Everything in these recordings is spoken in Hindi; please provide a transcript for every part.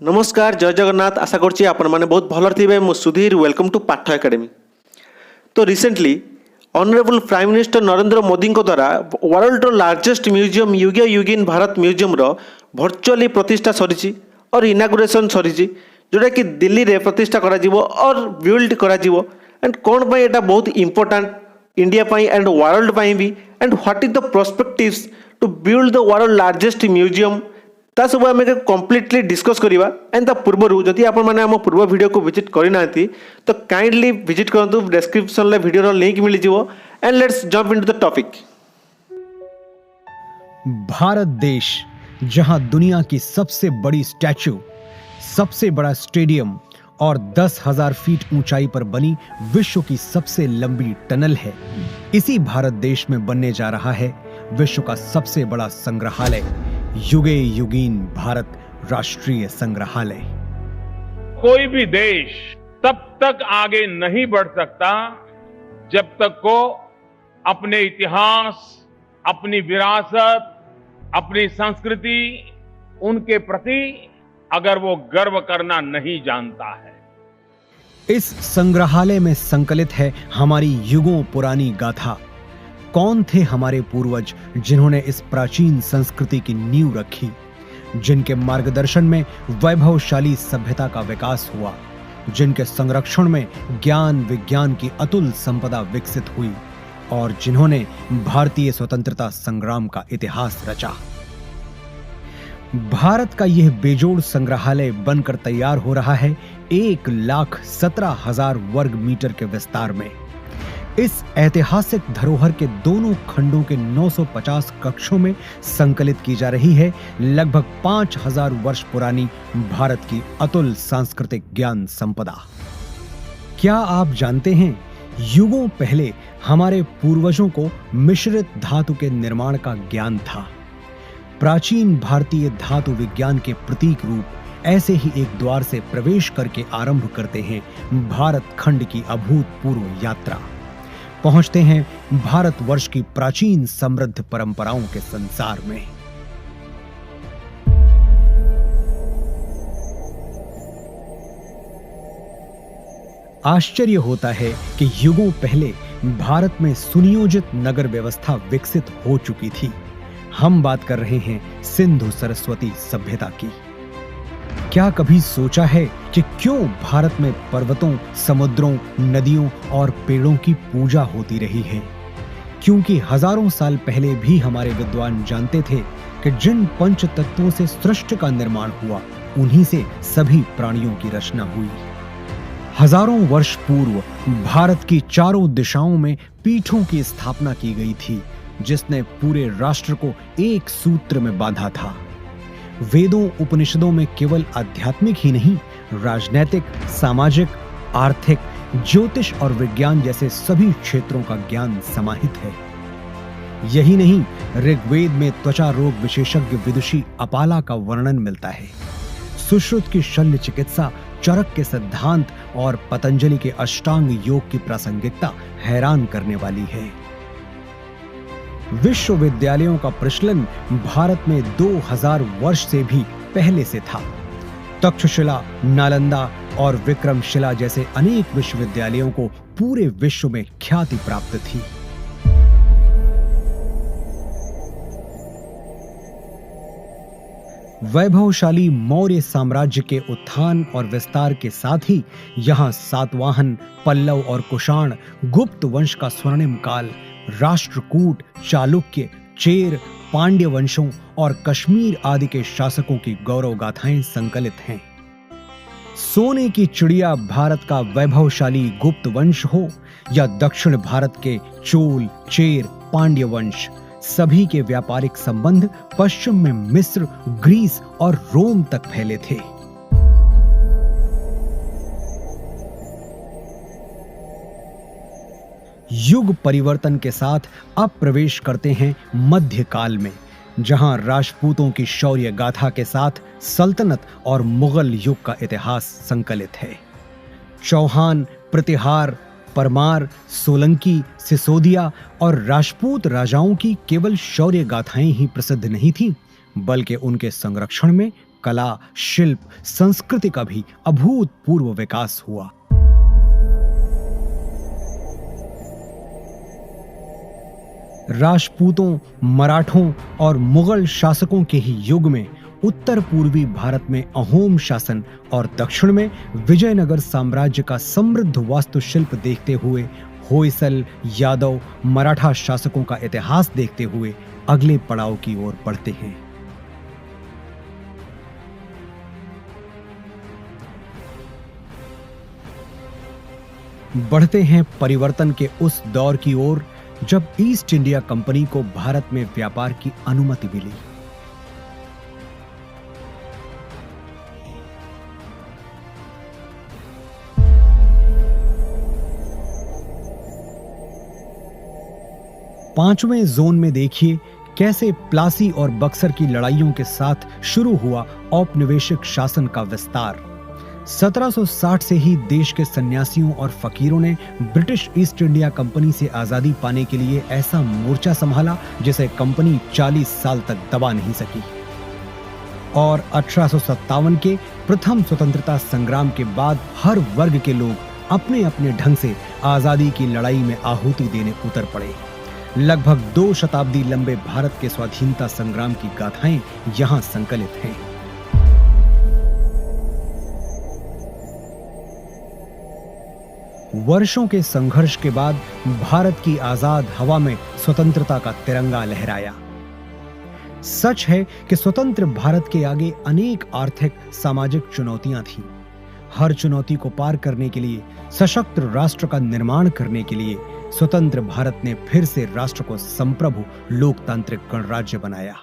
नमस्कार जय जगन्नाथ आशा करछि आपण माने बहुत भलर थिबे। मु सुधीर वेलकम टू पाठ एकेडमी। तो recently honourable prime minister Narendra Modi को द्वारा world largest museum Yuge युगिन Bharat museum रो वर्चुअली प्रतिष्ठा सरी और इनागुरेशन सरी जोटा कि दिल्ली रे प्रतिष्ठा करा जीवो और बिल्ड करा जीवो। एंड कौन पाई एटा बहुत इंपोर्टेंट इंडिया पाई एंड वर्ल्ड पाई भी। And what is the prospectives to build the world largest museum ता सब आम कम्प्लीटली डिस्कस करवा। एंड ता पूर्वर जदि आप पूर्व वीडियो को विजिट करना तो काइंडली विजिट करूँ। डिस्क्रिप्शन वीडियो लिंक मिल जाए। And let's jump into the topic. Bharat देश जहां दुनिया की सबसे बड़ी स्टैच्यू, सबसे बड़ा स्टेडियम और 10,000 फीट ऊंचाई पर बनी विश्व की सबसे लंबी टनल है, इसी भारत देश में बनने जा रहा है विश्व का सबसे बड़ा संग्रहालय, युगे युगीन भारत राष्ट्रीय संग्रहालय। कोई भी देश तब तक आगे नहीं बढ़ सकता जब तक को अपने इतिहास, अपनी विरासत, अपनी संस्कृति, उनके प्रति अगर वो गर्व करना नहीं जानता है। इस संग्रहालय में संकलित है हमारी युगों पुरानी गाथा। कौन थे हमारे पूर्वज जिन्होंने इस प्राचीन संस्कृति की नींव रखी, जिनके मार्गदर्शन में वैभवशाली सभ्यता का विकास हुआ, जिनके संरक्षण में ज्ञान विज्ञान की अतुल संपदा विकसित हुई और जिन्होंने भारतीय स्वतंत्रता संग्राम का इतिहास रचा। भारत का यह बेजोड़ संग्रहालय बनकर तैयार हो रहा है 1,17,000 वर्ग मीटर के विस्तार में। इस ऐतिहासिक धरोहर के दोनों खंडों के 950 कक्षों में संकलित की जा रही है लगभग 5,000 वर्ष पुरानी भारत की अतुल सांस्कृतिक ज्ञान संपदा। क्या आप जानते हैं, युगों पहले हमारे पूर्वजों को मिश्रित धातु के निर्माण का ज्ञान था। प्राचीन भारतीय धातु विज्ञान के प्रतीक रूप ऐसे ही एक द्वार से प्रवेश करके आरंभ करते हैं भारत खंड की अभूतपूर्व यात्रा। पहुंचते हैं भारतवर्ष की प्राचीन समृद्ध परंपराओं के संसार में। आश्चर्य होता है कि युगों पहले भारत में सुनियोजित नगर व्यवस्था विकसित हो चुकी थी। हम बात कर रहे हैं सिंधु सरस्वती सभ्यता की। क्या कभी सोचा है कि क्यों भारत में पर्वतों, समुद्रों, नदियों और पेड़ों की पूजा होती रही है? क्योंकि हजारों साल पहले भी हमारे विद्वान जानते थे कि जिन पंच तत्वों से सृष्टि का निर्माण हुआ, उन्हीं से सभी प्राणियों की रचना हुई। हजारों वर्ष पूर्व भारत की चारों दिशाओं में पीठों की स्थापना की गई थी, जिसने पूरे राष्ट्र को एक सूत्र में बांधा था। वेदों उपनिषदों में केवल आध्यात्मिक ही नहीं, राजनैतिक, सामाजिक, आर्थिक, ज्योतिष और विज्ञान जैसे सभी क्षेत्रों का ज्ञान समाहित है। यही नहीं, ऋग्वेद में त्वचा रोग विशेषज्ञ विदुषी अपाला का वर्णन मिलता है। सुश्रुत की शल्य चिकित्सा, चरक के सिद्धांत और पतंजलि के अष्टांग योग की प्रासंगिकता हैरान करने वाली है। विश्वविद्यालयों का प्रचलन भारत में 2000 वर्ष से भी पहले से था। तक्षशिला, नालंदा और विक्रमशिला जैसे अनेक विश्वविद्यालयों को पूरे विश्व में ख्याति प्राप्त थी। वैभवशाली मौर्य साम्राज्य के उत्थान और विस्तार के साथ ही यहाँ सातवाहन, पल्लव और कुषाण, गुप्त वंश का स्वर्णिम काल, राष्ट्रकूट, चालुक्य, चेर, पांड्य वंशों और कश्मीर आदि के शासकों की गौरव गाथाएं संकलित हैं। सोने की चिड़िया भारत का वैभवशाली गुप्त वंश हो या दक्षिण भारत के चोल, चेर, पांड्य वंश, सभी के व्यापारिक संबंध पश्चिम में मिस्र, ग्रीस और रोम तक फैले थे। युग परिवर्तन के साथ अब प्रवेश करते हैं मध्यकाल में, जहां राजपूतों की शौर्य गाथा के साथ सल्तनत और मुगल युग का इतिहास संकलित है। चौहान, प्रतिहार, परमार, सोलंकी, सिसोदिया और राजपूत राजाओं की केवल शौर्य गाथाएं ही प्रसिद्ध नहीं थीं, बल्कि उनके संरक्षण में कला, शिल्प, संस्कृति का भी अभूतपूर्व विकास हुआ। राजपूतों, मराठों और मुगल शासकों के ही युग में उत्तर पूर्वी भारत में अहोम शासन और दक्षिण में विजयनगर साम्राज्य का समृद्ध वास्तुशिल्प देखते हुए, होयसल, यादव, मराठा शासकों का इतिहास देखते हुए अगले पड़ाव की ओर बढ़ते हैं। बढ़ते हैं परिवर्तन के उस दौर की ओर जब ईस्ट इंडिया कंपनी को भारत में व्यापार की अनुमति मिली। पांचवें जोन में देखिए कैसे प्लासी और बक्सर की लड़ाइयों के साथ शुरू हुआ औपनिवेशिक शासन का विस्तार। 1760 से ही देश के सन्यासियों और फकीरों ने ब्रिटिश ईस्ट इंडिया कंपनी से आजादी पाने के लिए ऐसा मोर्चा संभाला जिसे कंपनी 40 साल तक दबा नहीं सकी। और 1857 के प्रथम स्वतंत्रता संग्राम के बाद हर वर्ग के लोग अपने अपने ढंग से आजादी की लड़ाई में आहुति देने उतर पड़े। लगभग 2 शताब्दी लंबे भारत के स्वाधीनता संग्राम की गाथाएं यहां संकलित हैं। वर्षों के संघर्ष के बाद भारत की आजाद हवा में स्वतंत्रता का तिरंगा लहराया। सच है कि स्वतंत्र भारत के आगे अनेक आर्थिक, सामाजिक चुनौतियां थीं। हर चुनौती को पार करने के लिए, सशक्त राष्ट्र का निर्माण करने के लिए स्वतंत्र भारत ने फिर से राष्ट्र को संप्रभु लोकतांत्रिक गणराज्य बनाया।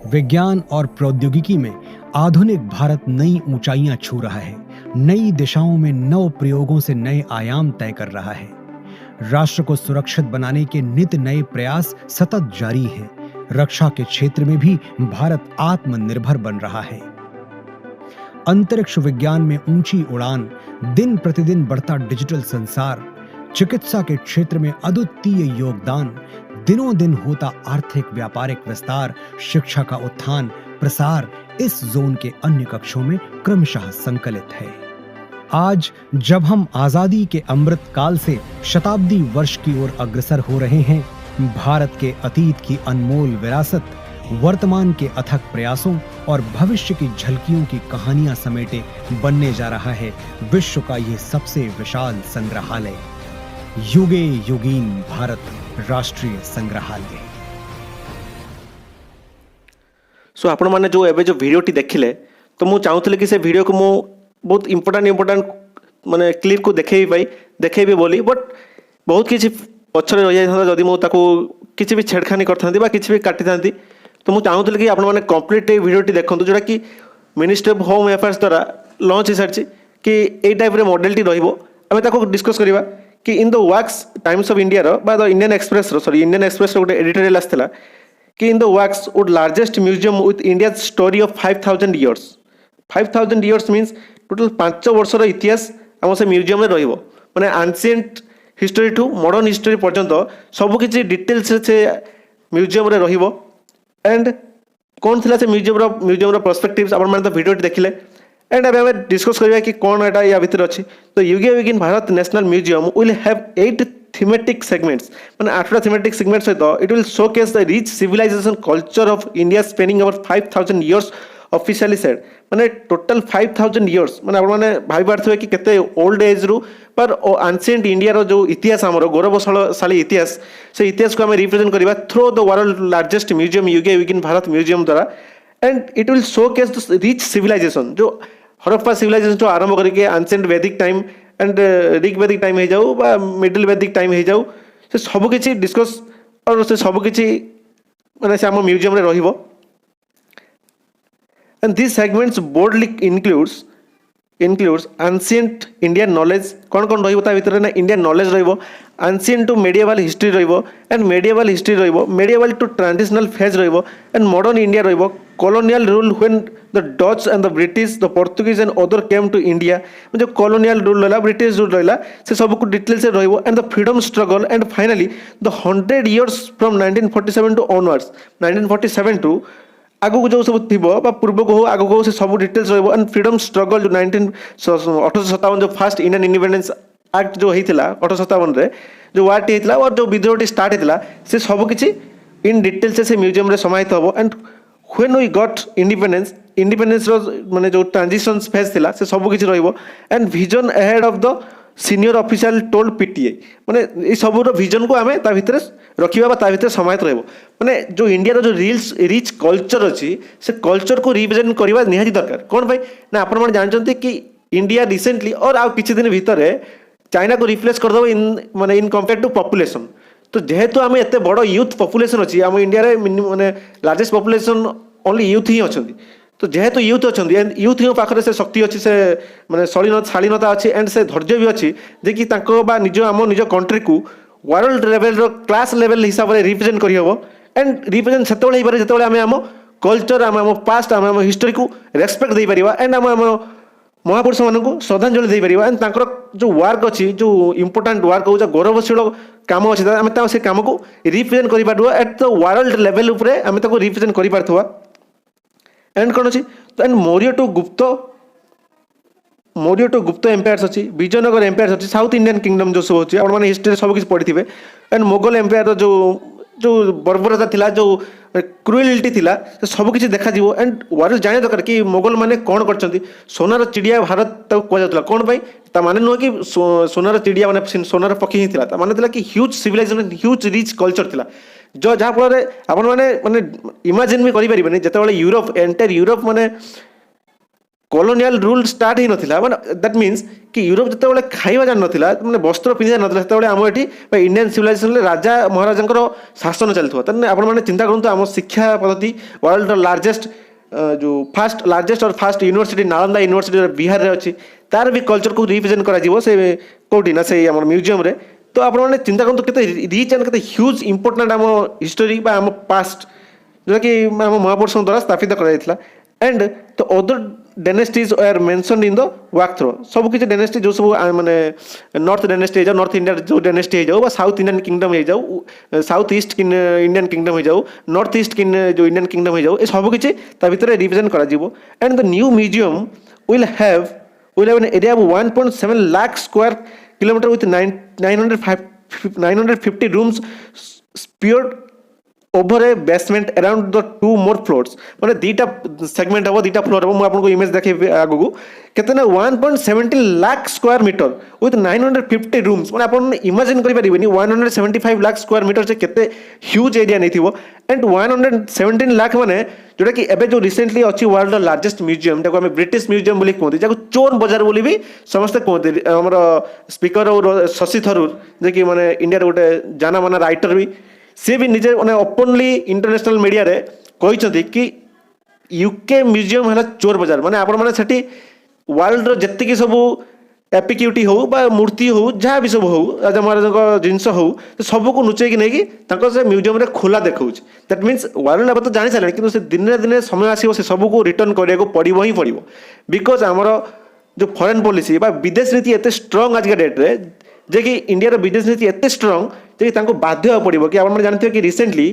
विज्ञान और प्रौद्योगिकी में आधुनिक भारत नई ऊंचाइयां छू रहा है। नई दिशाओं में नव प्रयोगों से नए आयाम तय कर रहा है। राष्ट्र को सुरक्षित बनाने के नित नए प्रयास सतत जारी हैं। रक्षा के क्षेत्र में भी भारत आत्मनिर्भर बन रहा है। अंतरिक्ष विज्ञान में ऊंची उड़ान, दिन प्रतिदिन बढ़ता डिजिटल संसार, चिकित्सा के क्षेत्र में अद्वितीय योगदान, दिनों दिन होता आर्थिक व्यापारिक विस्तार, शिक्षा का उत्थान प्रसार इस जोन के अन्य कक्षों में क्रमशः संकलित है। आज जब हम आजादी के अमृत काल से शताब्दी वर्ष की ओर अग्रसर हो रहे हैं, भारत के अतीत की अनमोल विरासत, वर्तमान के अथक प्रयासों और भविष्य की झलकियों की कहानियां समेटे बनने जा रहा है विश्व का यह सबसे विशाल संग्रहालय, युगे युगीन भारत राष्ट्रीय संग्रहालय। सो आपण मैंने जो एवं जो भिडियोटी देखिले तो मुझे चाहूली कि से भिडियो को मुझे बहुत इंपोर्टाट माने क्लिप को देखेबी बोली, बट बहुत किसी पछरे रही जाता जदि मुझे किसी भी छेड़खानी करता किसी भी काटी था, तो मुझे चाहूली कि आपण मैंने कंप्लीट भिडियोटी देखो जोटा कि मिनिस्ट्री ऑफ होम अफेयर्स द्वारा लॉन्च हो सारी कि यही टाइप मॉडलटी रही डिस्कस करवा कि in the works times of India the Indian express Indian express गोटे एडिटोरियल आसाला कि in the works would largest museum with India story of 5000 years 5000 years means total 5 वर्षर इतिहास आम से म्यूजियम रो मैंने आंसिएंट हिस्टोरी टू मॉडर्न हिस्टोरी पर्यंत सबकि डिटेल्स से म्यूजियम रो एंड कौन थी से म्यूजियम पर्सपेक्टिव्स आप भिडियो देखिले एंड अब आम डिस्कस करवा कि कौन एटा या भितर अच्छी। तो Yuge Yugeen Bharat national museum will have 8 thematic segments मैंने 8टा थीमेटिक सेगमेंट सहित it will showcase the rich civilisation culture of India spanning over 5000 years officially said मैंने टोटल 5000 इयर्स मैंने आपने भाई पारे कि केते ओल्ड एज रु पर आंसिएंट इंडिया रो जो इतिहास आमर गौरवशाली इतिहास से इतिहास को आम रिप्रेजेंट करवा through the world largest museum Yuge Yugeen Bharat museum द्वारा and it will showcase the rich civilisation जो हरप्पा सिविलाइजेशन जो आरंभ करके आंसिएंट वैदिक टाइम एंड ऋग वैदिक टाइम हो जाऊ बा मिडिल वैदिक टाइम हो जाऊ से सबकि डिस्कस और से सबकि माने से आम म्यूजियम रे रहिबो and this segments broadly includes ancient Indian knowledge कौन कौन रहिबो ता भितर ना इंडियन नॉलेज रहिबो ancient टू medieval history रहिबो एंड medieval history रहिबो medieval टू ट्रांजिशनल फेज रहिबो एंड मॉडर्न इंडिया रहिबो colonial rule when the Dutch and the British, the Portuguese and other came to India. जो colonial rule रहा, British rule रहा, से सब को detail से रहिबो, and the freedom struggle, and finally the 100 years from 1947 to onwards, 1947 to आगु जो सब थिबो बा पूर्व को हो आगु को से सब डिटेल्स रहिबो, and freedom struggle जो 1857 जो फर्स्ट इंडियन इंडिपेंडेंस एक्ट जो हेतिला 1857 रे जो वार टी हेतिला और जो विद्रोह टी स्टार्ट हेतिला से सब किछि इन डिटेल से म्यूजियम रे समाहित हबो। And when we got independence रो माने जो ट्रांजिशन फेज थिला से सब किछि रहिबो। And vision ahead of the senior official told PTA माने ई सब रो विजन को हमें ता भितरे रखिबा बा ता भितरे समाहित रहबो। माने जो इंडिया रो जो रिच कल्चर अछि से कल्चर को रिप्रेजेंट करबा निहाती दरकार। कोन भाई ना आपण मन जानचंती कि इंडिया रिसेंटली और आ किछि दिन भितरे चाइना को रिप्लेस कर दबो इन माने इन कंपेयर टू पॉपुलेशन। तो जेहेतु आम एत बड़ यूथ पॉपुलेशन अच्छी आम इंडिया रे माने लार्जेस्ट पॉपुलेशन ओनली यूथ ही अच्छी। तो जेहेतु यूथ अच्छा यूथ ही पाखे से शक्ति अच्छी से माने शालीनता अच्छी एंड से धैर्य भी अच्छी जे कि निज आम निज कंट्री को वर्ल्ड लेवल क्लास लेवल हिसाब से रिप्रेजेंट करहब। एंड रिप्रेजेंट से जो आम आम कल्चर आम पास्ट आम हिस्टरी को रेस्पेक्ट दे पार एंड आम महापुरुष मानक श्रद्धांजलि दे पार। एंड जो वर्क अच्छी जो इंपोर्टाट वर्क हो गौरवशील काम अच्छे आम से कम को रिप्रेजेंट कर पार एट द वर्ल्ड लेवल उपरे आम रिप्रेजेंट कर पारथवा। एंड कौन अच्छी तो एंड मौर्य टू गुप्त एम्पायर्स अच्छी विजयनगर एम्पायर्स अच्छी साउथ इंडियन किंगडम जो सब अच्छी आप हिस्ट्री सब किसी पढ़ी थे। एंड मोगल एम्पायर जो जो बर्बरता थिला जो क्रुएलिटी थिला सब किसी देखा जीवो। एंड वर्ल्ड जाने दरकार कि मोगल माने कौन करछंती सोनार चिड़िया भारत तक कह जातला कोन भाई ता माने नुह कि सोनार चिड़िया माने सोनार पक्षी ही थिला ता माने थिला कि huge civilisation huge rich culture थिला जो जहाँ फल आपण माने इमेजिन भी करि परिबेनी जेतेबेले यूरोप एंटायर यूरोप माने कॉलोनियल रूल स्टार्ट ही नथिला माने दैट मीन्स कि यूरोप जेतेबेले खाइबा जान नथिला माने वस्त्र पिंधा नथिला सेतेबेले हम एठी इंडियन सिविलाइजेशन रे राजा महाराजांकर शासन चलथवा तने आपण माने चिंता करंतु हम शिक्षा पद्धति वर्ल्ड लार्जेस्ट जो लार्जेस्ट और fast university Nalanda university Bihar रे अछि तार भी कल्चर को रिप्रेजेंट करा जीवो से कोठी ना से हमर म्यूजियम रे। तो आपण माने चिंता करंतु केते रिच एंड केते ह्यूज इंपोर्टेंट हम हिस्टरी बा हम पास्ट जो कि हम महापुरुष द्वारा स्थापित करा जायतला। एंड तो other dynasties are mentioned in the walk through सब किसी डायनेस्टी जो सब माने नॉर्थ डायनेस्टी हो नॉर्थ इंडिया जो डायनेस्टी हो साउथ इंडियन किंगडम हो जाऊ साउथ ईस्ट इंडियन किंगडम हो जाऊ नॉर्थ ईस्ट जो इंडियन किंगडम हो जाऊ ए सब किसी ता भितर रिप्रेजेंट करा जीवो। And the new museum will have an area of 1.7 lakh square kilometre with 950 rooms speared over a basement around the 2 more floors माने दीटा सेगमेंट हम दीटा फ्लोर हम आपको इमेज देखे आगु केते ना 1.17 lakh square metre with 950 rooms माने आपन इमेजिन करि परिबेनी 175 लाख स्क्वायर मीटर से केते ह्यूज एरिया नै थिबो। एंड 117 लाख माने जोटा कि एबे जो रिसेंटली अछि वर्ल्ड लार्जेस्ट म्यूजियम ताको हम ब्रिटिश म्यूजियम बोली कहते जाको चोर बाजार बोली भी समस्त कहते हमर स्पीकर और शशि थरूर जे कि माने इंडिया रे गोटे जाना माना राइटर भी सी भी निजे माने ओपनली इंटरनेशनल मीडिया रे कहते कि यूके म्यूजियम है चोर बाजार माने आपण माने सेठी वर्ल्ड रो जत्ति सब एपिक्यूटी हो बा मूर्ति हो जहाँ भी सब हो राजा महाराजा जिनस हो सब को लुचेक नहीं से म्यूजियम रे खोला देखा दैट मीन्स वर्ल्ड अब तो जानी सारे कि दिन दिन समय आसो से सब को रिटर्न करने पड़ो ही पड़ो बिकज आमर जो फॉरेन पॉलिसी बा विदेश नीति एत स्ट्रंग आज डेट रे जे कि इंडिया विदेश नीति एत स्ट्रंग जे कि बाध्य पड़ो कि आप जानते कि रिसेंटली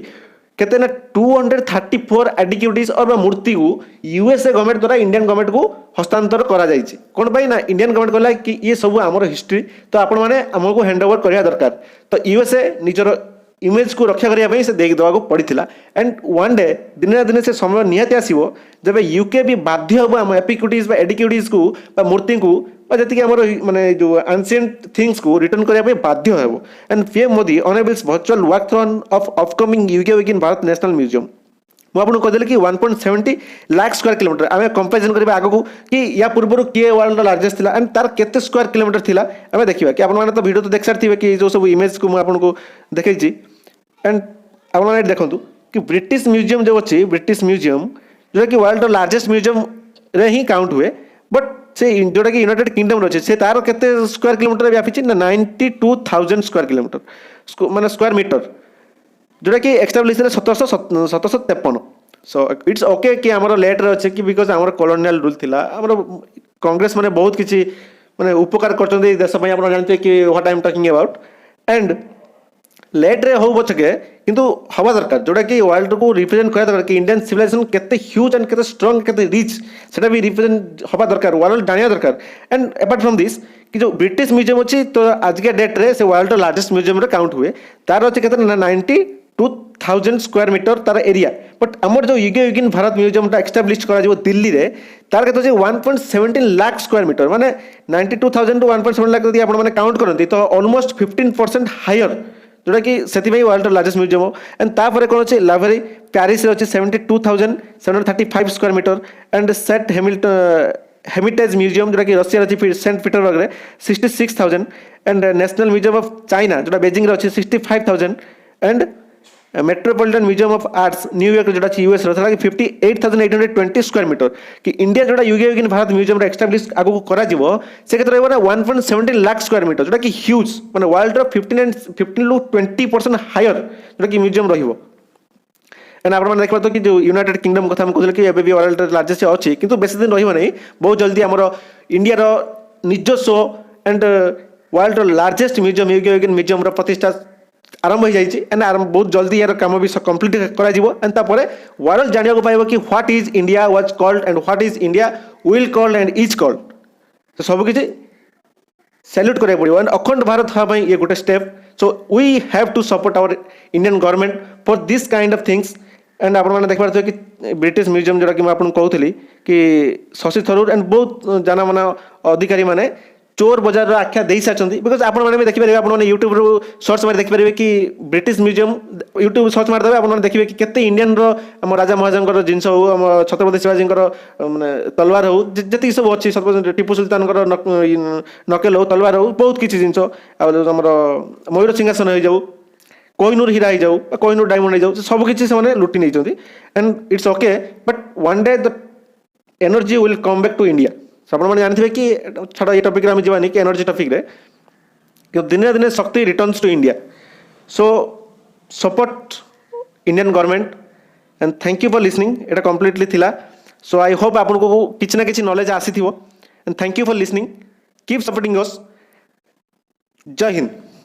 केते ना 234 एडिक्यूटीज और मूर्ति को यूएसए गवर्नमेंट द्वारा इंडियन गवर्नमेंट को हस्तांतर करा जायछि कोन भाई ना इंडियन गवर्नमेंट कहला कि ये सब आमर हिस्ट्री तो आपण माने हमको हैंड ओवर करिया दरकार तो यूएसए निजर इमेज को रक्षा करने से देख देवा पड़ता। एंड वन डे दिन दिन से समय निहाती आसो जब यूके भी बाध्य हम आम एपिक्यूटीज एडिक्यूटीज को मूर्ति को जी आम माने जो एंशिएंट थिंग्स को रिटर्न करने बाध्य हो। And PM Modi enables virtual walk through of upcoming UK week in Bharat national museum मुझे कहदेली कि 1.70 लाख स्क्वायर किलोमीटर आम कंपेरिजन करवा आगू कि या पूर्व किए वर्ल्ड लार्जेस्ट था एंड तार केते स्क्वायर किलोमीटर थिला आम देखा कि आपने तो वीडियो तो देख सारी कि जो सब इमेज को मुझे देखी। एंड आपने देखो कि ब्रिटिश म्यूजियम जो अच्छी ब्रिटिश म्यूजियम जोटा कि वर्ल्ड लार्जेस्ट म्यूजियम रे ही काउंट हुए बट से जोटा कि यूनाइटेड किंगडम अच्छे से तार केते स्क्वायर किलोमीटर व्यापी ना 92,000 स्क्वायर किलोमीटर माने स्क्वायर मीटर जोटा कि एक्सटाब्लिश 1753 सो इट्स ओके कि आमर लेट रे अच्छे कि बिकज आमर कॉलोनियल रूल थिला आमर कांग्रेस माने बहुत किसी माने उपकार करछन्ते देश पई आपण जानते कि what I am talking about and let रे हो बचके किंतु हवा दरकार जोटा कि वर्ल्ड को रिप्रेजेंट करा दरकार कि इंडियन सिविलाइजेशन केते ह्यूज एंड केते स्ट्रांग केते रिच सेटा भी रिप्रेजेंट हवा दरकार वर्ल्ड जानिया दरकार एंड अपार्ट फ्रॉम दिस कि जो ब्रिटिश म्यूजियम अच्छी तो आज के डेट रे से वर्ल्ड लार्जेस्ट म्यूजियम रे काउंट हुए तार अच्छे केते 92,000 स्क्वायर मीटर तार एरिया बट आमर जो युगे युगिन भारत म्यूजियम टा एस्टाब्लिश करा जो दिल्ली रे तार केते जे 1.17 लाख स्क्वायर मीटर माने 92,000 टू 1.7 लाख यदि आपण माने काउंट करंती तो ऑलमोस्ट 15% हायर जोटा कि से वर्ल्ड लार्जेस्ट म्यूजियम एंड तापर कौन अच्छे लाइब्रेरी प्यारिस अच्छे 72,735 square metre and state Hermitage museum जोटा कि रशिया अच्छी सेंट पीटरबर्ग रे 66,000 and national museum of China जोटा बेजिंग रे अच्छे 65,000 and metropolitan museum of arts New York जोटा यूएस रहा कि 58,820 स्क्वायर मीटर कि इंडिया जोटा युगे युगिन भारत म्यूजियम एस्टाब्लिश आगु करा जीवो से केते रहबो ना 1.17 लाख स्क्वायर मीटर जोटा कि ह्यूज माने वर्ल्ड रो 15 टू 20% हायर जोटा कि म्यूजियम रहिबो एंड आपण माने देखबा तो कि जो यूनाइटेड किंगडम कथा हम कहले कि एबे भी वर्ल्ड लार्जेस्ट अछि किंतु बेसी दिन रहिबो नै बहुत जल्दी हमरो इंडिया रो निजस्व एंड वर्ल्ड रो largest museum Yuge Yugeen museum रो प्रतिष्ठा आरंभ हो जाइए एंड बहुत जल्दी यार काम भी कंप्लीट करा जीवो एंड तापरे वर्ल्ड जानिया को पाइबो कि what is India was called and what is India will called and is called तो सब किसी सैल्यूट करा पड़ो एंड अखंड भारत हाँ ये गोटे step so we have to support our Indian government for this kind of things and आप देख पारे कि ब्रिटिश म्यूजियम जोटा कि मैं आपको कहूली कि शशि थरूर एंड बहुत जाना माना अधिकारी माने चोर बजार आख्या दे सारी बिकज आप देखिए आपने यूट्यूब सर्च मार देखिए कि ब्रिटिश म्यूजियम यूट्यूब सर्च मारदे आप देखिए कि केते इंडियन आम राजा महाराजा जिनस हो आम छत्रपति शिवाजी माने तलवार हो जी सब अच्छी टीपू सुल्तान नकेल हो तलवार हो बहुत किसी जिनस आम मयूर सिंहासन हो जाऊ कोहिनूर हीरा हो जाऊ कोहिनूर डायमंड हो जाऊ सब किसी से लुटि नहीं and it's okay but one day the energy will come back to India आपने जानते कि छाड़ ये टॉपिक आम जावानी कि एनर्जी टॉपिक रे कि दिने दिने शक्ति returns to India so support Indian government and thank you for listening एटा कंप्लीटली थिला सो आई होप आपको किसी ना किसी नॉलेज आसी and thank you for listening keep supporting us जय हिंद।